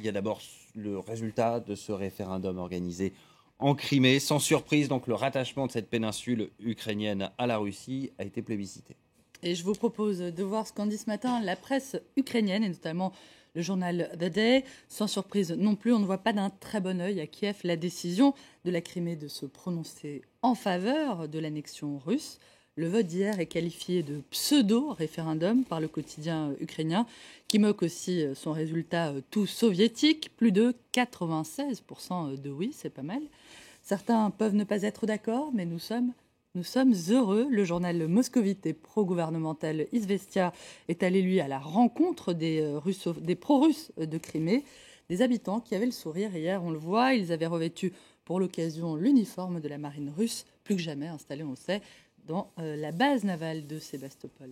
Il y a d'abord le résultat de ce référendum organisé en Crimée. Sans surprise, donc, le rattachement de cette péninsule ukrainienne à la Russie a été plébiscité. Et je vous propose de voir ce qu'en dit ce matin la presse ukrainienne, et notamment le journal The Day. Sans surprise non plus, on ne voit pas d'un très bon œil à Kiev la décision de la Crimée de se prononcer en faveur de l'annexion russe. Le vote d'hier est qualifié de pseudo-référendum par le quotidien ukrainien, qui moque aussi son résultat tout soviétique. Plus de 96% de oui, c'est pas mal. Certains peuvent ne pas être d'accord, mais nous sommes heureux. Le journal moscovite et pro-gouvernemental Izvestia est allé, lui, à la rencontre des pro-russes de Crimée, des habitants qui avaient le sourire hier, on le voit. Ils avaient revêtu pour l'occasion l'uniforme de la marine russe, plus que jamais installé, on le sait, dans la base navale de Sébastopol.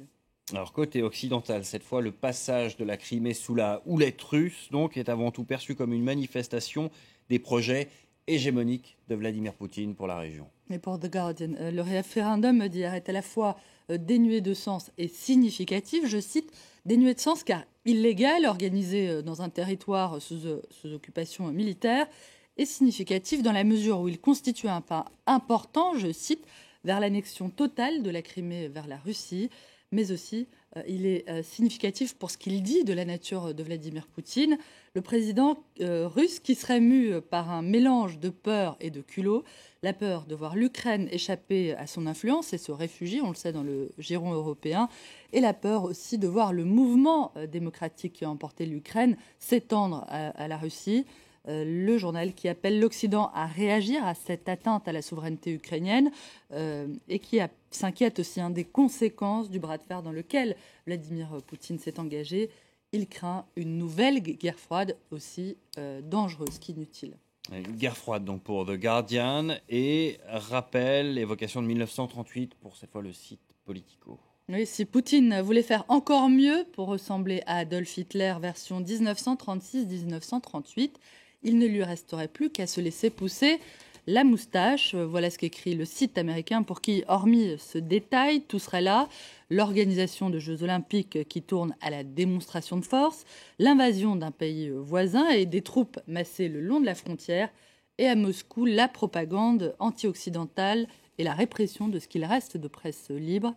Alors, côté occidental, cette fois, le passage de la Crimée sous la houlette russe donc, est avant tout perçu comme une manifestation des projets hégémoniques de Vladimir Poutine pour la région. Mais pour The Guardian, le référendum d'hier est à la fois dénué de sens et significatif. Je cite, dénué de sens car illégal, organisé dans un territoire sous occupation militaire, et significatif dans la mesure où il constitue un pas important, je cite, vers l'annexion totale de la Crimée vers la Russie, mais aussi il est significatif pour ce qu'il dit de la nature de Vladimir Poutine, le président russe qui serait mu par un mélange de peur et de culot, la peur de voir l'Ukraine échapper à son influence et se réfugier, on le sait, dans le giron européen, et la peur aussi de voir le mouvement démocratique qui a emporté l'Ukraine s'étendre à la Russie. Le journal qui appelle l'Occident à réagir à cette atteinte à la souveraineté ukrainienne et qui s'inquiète aussi des conséquences du bras de fer dans lequel Vladimir Poutine s'est engagé. Il craint une nouvelle guerre froide aussi dangereuse qu'inutile. Une guerre froide donc pour The Guardian et rappelle l'évocation de 1938 pour cette fois le site Politico. Oui, si Poutine voulait faire encore mieux pour ressembler à Adolf Hitler version 1936-1938, il ne lui resterait plus qu'à se laisser pousser la moustache. Voilà ce qu'écrit le site américain pour qui, hormis ce détail, tout serait là. L'organisation de Jeux Olympiques qui tourne à la démonstration de force, l'invasion d'un pays voisin et des troupes massées le long de la frontière, et à Moscou, la propagande anti-occidentale et la répression de ce qu'il reste de presse libre.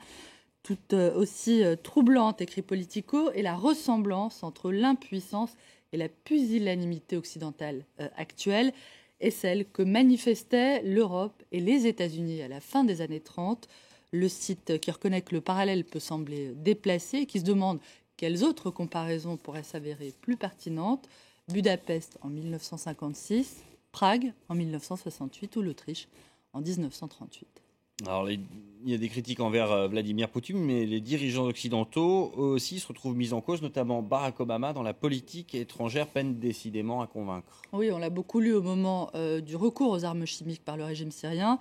Tout aussi troublante, écrit Politico, est la ressemblance entre l'impuissance et la pusillanimité occidentale actuelle est celle que manifestaient l'Europe et les États-Unis à la fin des années 30. Le site qui reconnaît que le parallèle peut sembler déplacé et qui se demande quelles autres comparaisons pourraient s'avérer plus pertinentes. Budapest en 1956, Prague en 1968 ou l'Autriche en 1938. Alors, il y a des critiques envers Vladimir Poutine, mais les dirigeants occidentaux aussi se retrouvent mis en cause, notamment Barack Obama, dans la politique étrangère, peine décidément à convaincre. Oui, on l'a beaucoup lu au moment du recours aux armes chimiques par le régime syrien.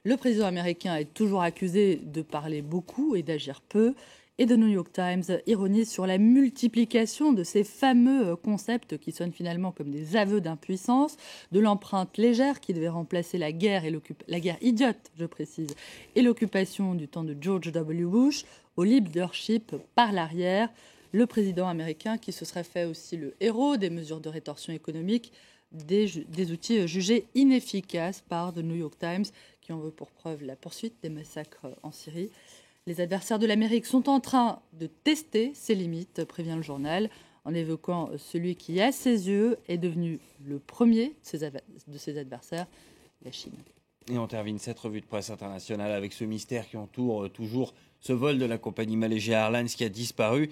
Le président américain est toujours accusé de parler beaucoup et d'agir peu. Et The New York Times ironise sur la multiplication de ces fameux concepts qui sonnent finalement comme des aveux d'impuissance, de l'empreinte légère qui devait remplacer la guerre, la guerre idiote, je précise, et l'occupation du temps de George W. Bush, au leadership par l'arrière. Le président américain qui se serait fait aussi le héros des mesures de rétorsion économique, des outils jugés inefficaces par The New York Times, qui en veut pour preuve la poursuite des massacres en Syrie. Les adversaires de l'Amérique sont en train de tester ses limites, prévient le journal, en évoquant celui qui, à ses yeux, est devenu le premier de ses adversaires, la Chine. Et on termine cette revue de presse internationale avec ce mystère qui entoure toujours ce vol de la compagnie Malaysia Airlines qui a disparu,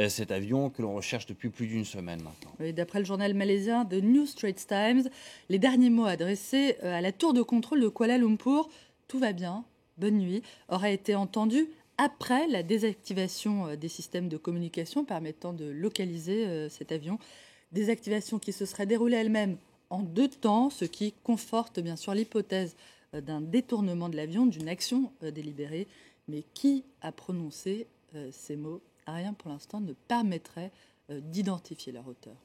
cet avion que l'on recherche depuis plus d'une semaine maintenant. Oui, d'après le journal malaisien The New Straits Times, les derniers mots adressés à la tour de contrôle de Kuala Lumpur, tout va bien, bonne nuit, auraient été entendus après la désactivation des systèmes de communication permettant de localiser cet avion. Désactivation qui se serait déroulée elle-même en 2 temps, ce qui conforte bien sûr l'hypothèse d'un détournement de l'avion, d'une action délibérée. Mais qui a prononcé ces mots ? Rien pour l'instant ne permettrait d'identifier leur auteur.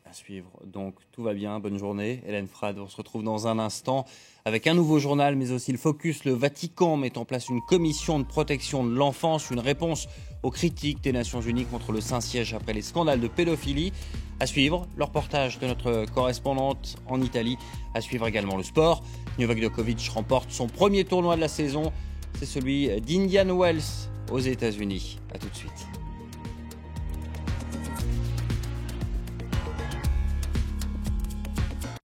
À suivre. Donc, tout va bien. Bonne journée. Hélène Frade, on se retrouve dans un instant avec un nouveau journal, mais aussi le Focus. Le Vatican met en place une commission de protection de l'enfance, une réponse aux critiques des Nations Unies contre le Saint-Siège après les scandales de pédophilie. À suivre, le reportage de notre correspondante en Italie. À suivre également le sport. Novak Djokovic remporte son premier tournoi de la saison. C'est celui d'Indian Wells aux États-Unis. À tout de suite.